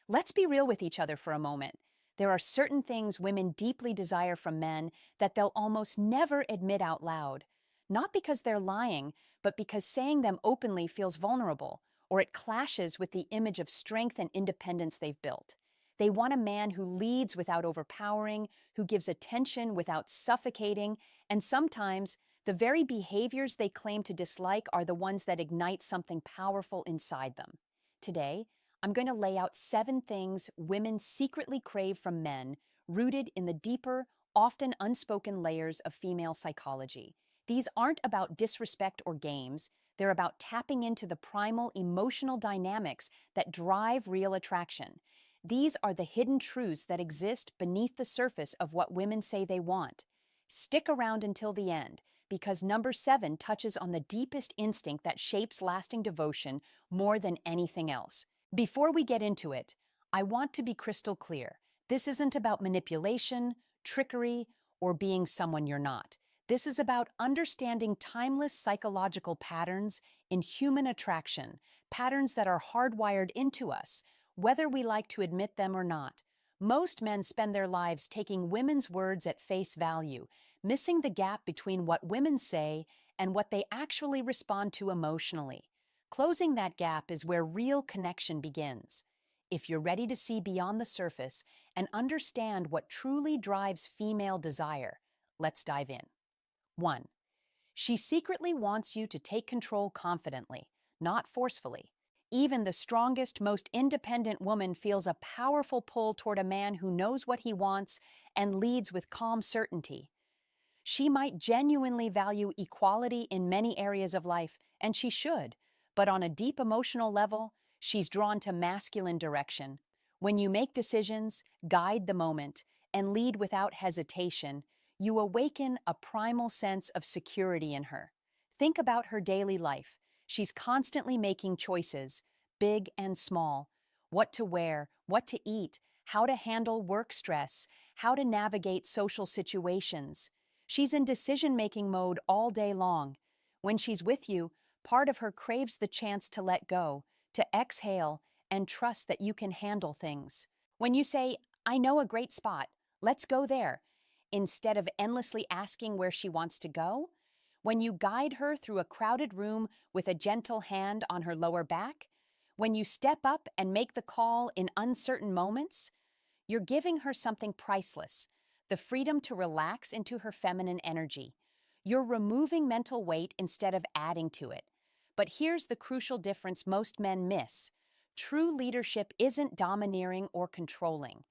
Let's be real with each other for a moment. There are certain things women deeply desire from men that they'll almost never admit out loud. Not because they're lying, but because saying them openly feels vulnerable, or it clashes with the image of strength and independence they've built. They want a man who leads without overpowering, who gives attention without suffocating, and sometimes the very behaviors they claim to dislike are the ones that ignite something powerful inside them. Today, I'm going to lay out 7 things women secretly crave from men, rooted in the deeper, often unspoken layers of female psychology. These aren't about disrespect or games, they're about tapping into the primal emotional dynamics that drive real attraction. These are the hidden truths that exist beneath the surface of what women say they want. Stick around until the end, because number 7 touches on the deepest instinct that shapes lasting devotion more than anything else. Before we get into it, I want to be crystal clear. This isn't about manipulation, trickery, or being someone you're not. This is about understanding timeless psychological patterns in human attraction, patterns that are hardwired into us, whether we like to admit them or not. Most men spend their lives taking women's words at face value, missing the gap between what women say and what they actually respond to emotionally. Closing that gap is where real connection begins. If you're ready to see beyond the surface and understand what truly drives female desire, let's dive in. 1. She secretly wants you to take control confidently, not forcefully. Even the strongest, most independent woman feels a powerful pull toward a man who knows what he wants and leads with calm certainty. She might genuinely value equality in many areas of life, and she should, but on a deep emotional level, she's drawn to masculine direction. When you make decisions, guide the moment, and lead without hesitation, you awaken a primal sense of security in her. Think about her daily life. She's constantly making choices, big and small: what to wear, what to eat, how to handle work stress, how to navigate social situations. She's in decision-making mode all day long. When she's with you, part of her craves the chance to let go, to exhale, and trust that you can handle things. When you say, "I know a great spot, let's go there," instead of endlessly asking where she wants to go, when you guide her through a crowded room with a gentle hand on her lower back, when you step up and make the call in uncertain moments, you're giving her something priceless: the freedom to relax into her feminine energy. You're removing mental weight instead of adding to it. But here's the crucial difference most men miss. True leadership isn't domineering or controlling.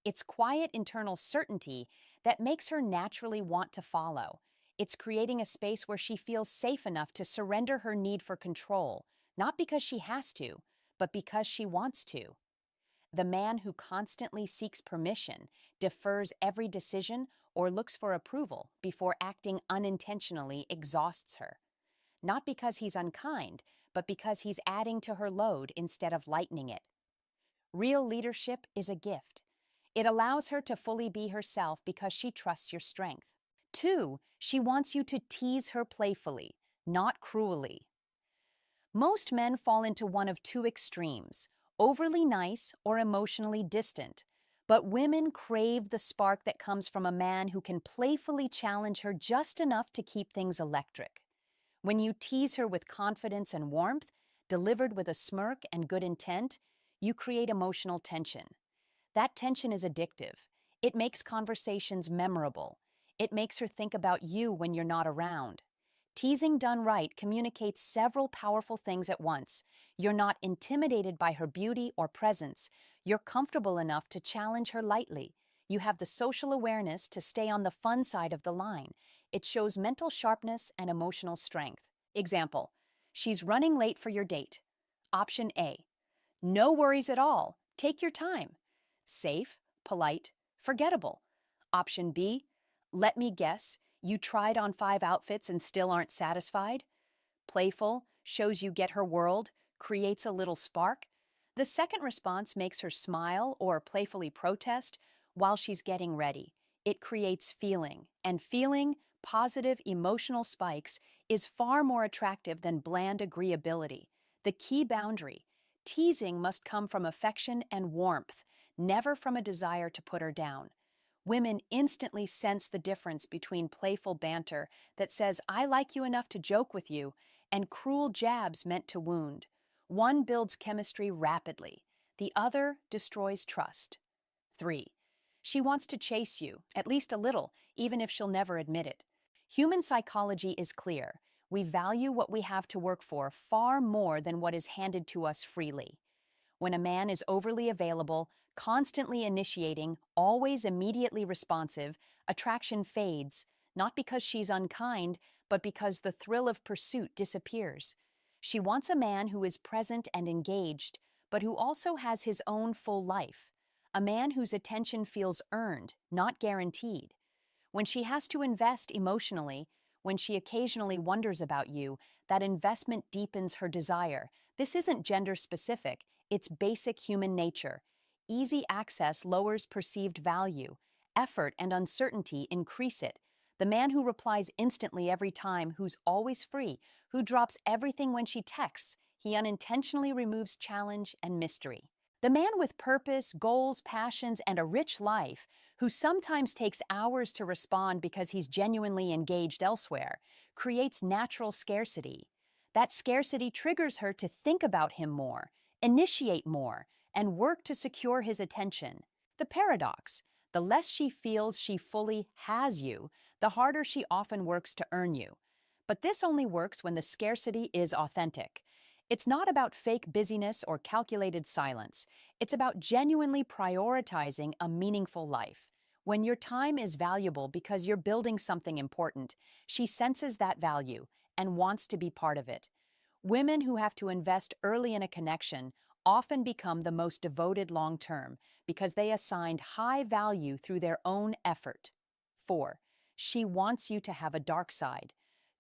It's quiet internal certainty that makes her naturally want to follow. It's creating a space where she feels safe enough to surrender her need for control, not because she has to, but because she wants to. The man who constantly seeks permission, defers every decision, or looks for approval before acting unintentionally exhausts her. Not because he's unkind, but because he's adding to her load instead of lightening it. Real leadership is a gift. It allows her to fully be herself because she trusts your strength. 2. She wants you to tease her playfully, not cruelly. Most men fall into one of 2 extremes: overly nice or emotionally distant. But women crave the spark that comes from a man who can playfully challenge her just enough to keep things electric. When you tease her with confidence and warmth, delivered with a smirk and good intent, you create emotional tension. That tension is addictive. It makes conversations memorable. It makes her think about you when you're not around. Teasing done right communicates several powerful things at once. You're not intimidated by her beauty or presence. You're comfortable enough to challenge her lightly. You have the social awareness to stay on the fun side of the line. It shows mental sharpness and emotional strength. Example: she's running late for your date. Option A: no worries at all. Take your time. Safe, polite, forgettable. Option B: let me guess, you tried on 5 outfits and still aren't satisfied. Playful, shows you get her world, creates a little spark. The second response makes her smile or playfully protest while she's getting ready. It creates feeling, and feeling, positive emotional spikes, is far more attractive than bland agreeability. The key boundary: Teasing must come from affection and warmth, never from a desire to put her down. Women instantly sense the difference between playful banter that says, I like you enough to joke with you, and cruel jabs meant to wound. One builds chemistry rapidly, the other destroys trust. 3. She wants to chase you, at least a little, even if she'll never admit it. Human psychology is clear. We value what we have to work for far more than what is handed to us freely. When a man is overly available, constantly initiating, always immediately responsive, attraction fades, not because she's unkind, but because the thrill of pursuit disappears. She wants a man who is present and engaged, but who also has his own full life. A man whose attention feels earned, not guaranteed. When she has to invest emotionally, when she occasionally wonders about you, that investment deepens her desire. This isn't gender specific, it's basic human nature. Easy access lowers perceived value. Effort and uncertainty increase it. The man who replies instantly every time, who's always free, who drops everything when she texts, he unintentionally removes challenge and mystery. The man with purpose, goals, passions, and a rich life, who sometimes takes hours to respond because he's genuinely engaged elsewhere, creates natural scarcity. That scarcity triggers her to think about him more, initiate more, and work to secure his attention. The paradox: the less she feels she fully has you, the harder she often works to earn you. But this only works when the scarcity is authentic. It's not about fake busyness or calculated silence. It's about genuinely prioritizing a meaningful life. When your time is valuable because you're building something important, she senses that value and wants to be part of it. Women who have to invest early in a connection often become the most devoted long-term because they assigned high value through their own effort. 4. She wants you to have a dark side,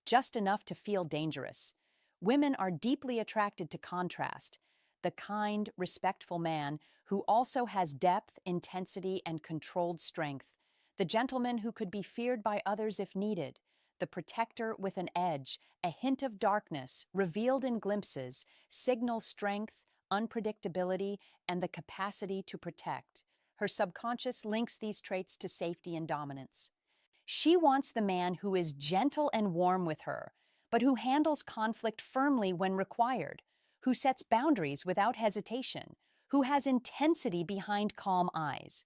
just enough to feel dangerous. Women are deeply attracted to contrast, the kind, respectful man who also has depth, intensity, and controlled strength, the gentleman who could be feared by others if needed, the protector with an edge, a hint of darkness, revealed in glimpses, signals strength, unpredictability, and the capacity to protect. Her subconscious links these traits to safety and dominance. She wants the man who is gentle and warm with her, but who handles conflict firmly when required, who sets boundaries without hesitation, who has intensity behind calm eyes.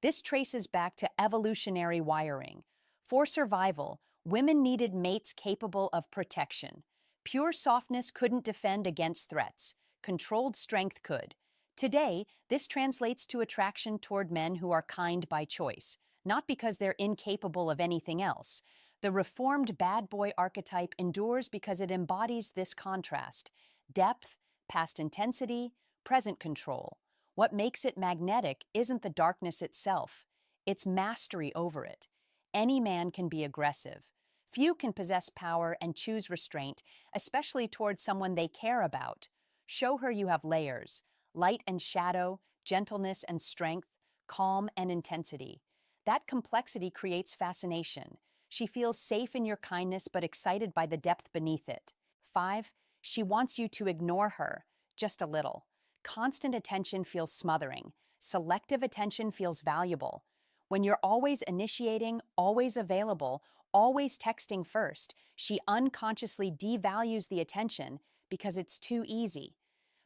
This traces back to evolutionary wiring. For survival, women needed mates capable of protection. Pure softness couldn't defend against threats. Controlled strength could. Today, this translates to attraction toward men who are kind by choice, not because they're incapable of anything else. The reformed bad boy archetype endures because it embodies this contrast: depth, past intensity, present control. What makes it magnetic isn't the darkness itself, it's mastery over it. Any man can be aggressive. Few can possess power and choose restraint, especially towards someone they care about. Show her you have layers: light and shadow, gentleness and strength, calm and intensity. That complexity creates fascination. She feels safe in your kindness but excited by the depth beneath it. 5. She wants you to ignore her, just a little. Constant attention feels smothering. Selective attention feels valuable. When you're always initiating, always available, always texting first, she unconsciously devalues the attention because it's too easy.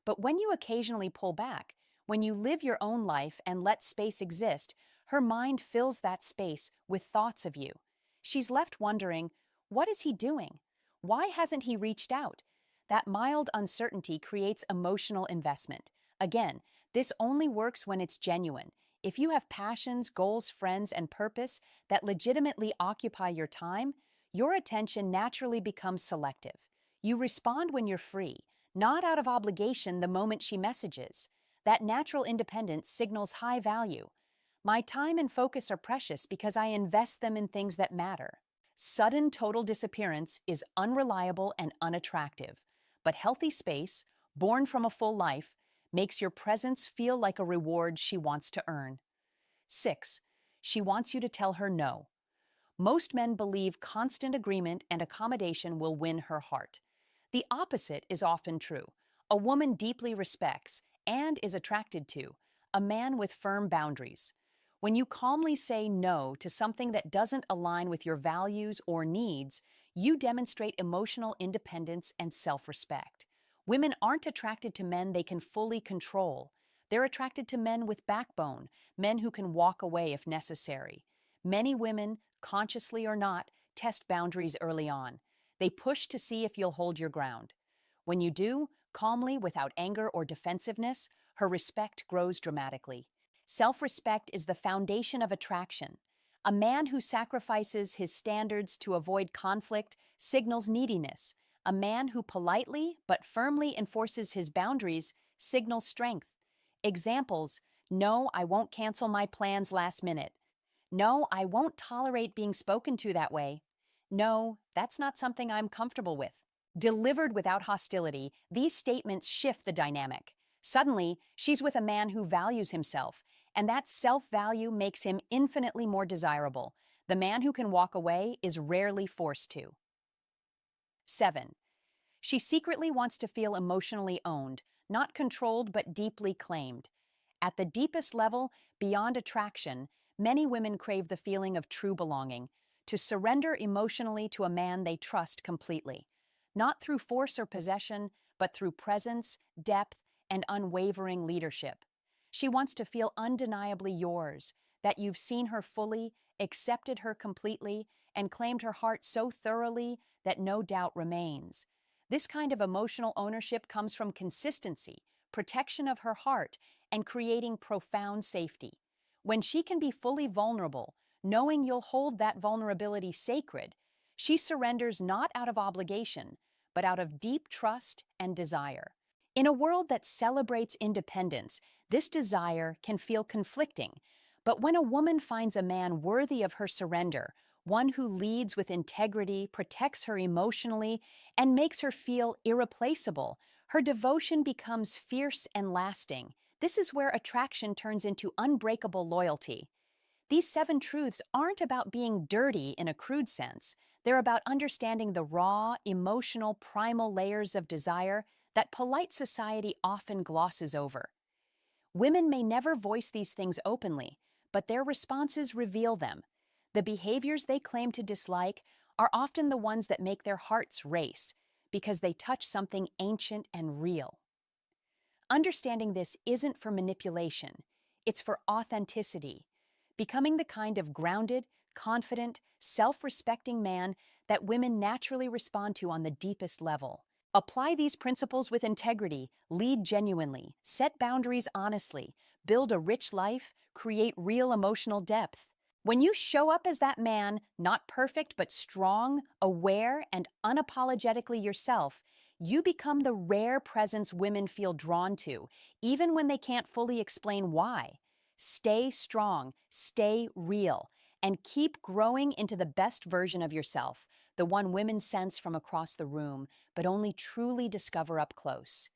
But when you occasionally pull back, when you live your own life and let space exist, her mind fills that space with thoughts of you. She's left wondering, what is he doing? Why hasn't he reached out? That mild uncertainty creates emotional investment. Again, this only works when it's genuine. If you have passions, goals, friends, and purpose that legitimately occupy your time, your attention naturally becomes selective. You respond when you're free, not out of obligation the moment she messages. That natural independence signals high value. My time and focus are precious because I invest them in things that matter. Sudden total disappearance is unreliable and unattractive, but healthy space, born from a full life, makes your presence feel like a reward she wants to earn. 6. She wants you to tell her no. Most men believe constant agreement and accommodation will win her heart. The opposite is often true. A woman deeply respects and is attracted to a man with firm boundaries. When you calmly say no to something that doesn't align with your values or needs, you demonstrate emotional independence and self-respect. Women aren't attracted to men they can fully control. They're attracted to men with backbone, men who can walk away if necessary. Many women, consciously or not, test boundaries early on. They push to see if you'll hold your ground. When you do, calmly, without anger or defensiveness, her respect grows dramatically. Self-respect is the foundation of attraction. A man who sacrifices his standards to avoid conflict signals neediness. A man who politely but firmly enforces his boundaries signals strength. Examples: no, I won't cancel my plans last minute. No, I won't tolerate being spoken to that way. No, that's not something I'm comfortable with. Delivered without hostility, these statements shift the dynamic. Suddenly, she's with a man who values himself, and that self-value makes him infinitely more desirable. The man who can walk away is rarely forced to. 7. She secretly wants to feel emotionally owned, not controlled but deeply claimed. At the deepest level, beyond attraction, many women crave the feeling of true belonging, to surrender emotionally to a man they trust completely. Not through force or possession, but through presence, depth, and unwavering leadership. She wants to feel undeniably yours, that you've seen her fully, accepted her completely, and claimed her heart so thoroughly that no doubt remains. This kind of emotional ownership comes from consistency, protection of her heart, and creating profound safety. When she can be fully vulnerable, knowing you'll hold that vulnerability sacred, she surrenders not out of obligation, but out of deep trust and desire. In a world that celebrates independence, this desire can feel conflicting. But when a woman finds a man worthy of her surrender, one who leads with integrity, protects her emotionally, and makes her feel irreplaceable, her devotion becomes fierce and lasting. This is where attraction turns into unbreakable loyalty. These 7 truths aren't about being dirty in a crude sense. They're about understanding the raw, emotional, primal layers of desire that polite society often glosses over. Women may never voice these things openly, but their responses reveal them. The behaviors they claim to dislike are often the ones that make their hearts race, because they touch something ancient and real. Understanding this isn't for manipulation, it's for authenticity, becoming the kind of grounded, confident, self-respecting man that women naturally respond to on the deepest level. Apply these principles with integrity, lead genuinely, set boundaries honestly, build a rich life, create real emotional depth. When you show up as that man, not perfect but strong, aware, and unapologetically yourself, you become the rare presence women feel drawn to, even when they can't fully explain why. Stay strong, stay real, and keep growing into the best version of yourself, the one women sense from across the room, but only truly discover up close.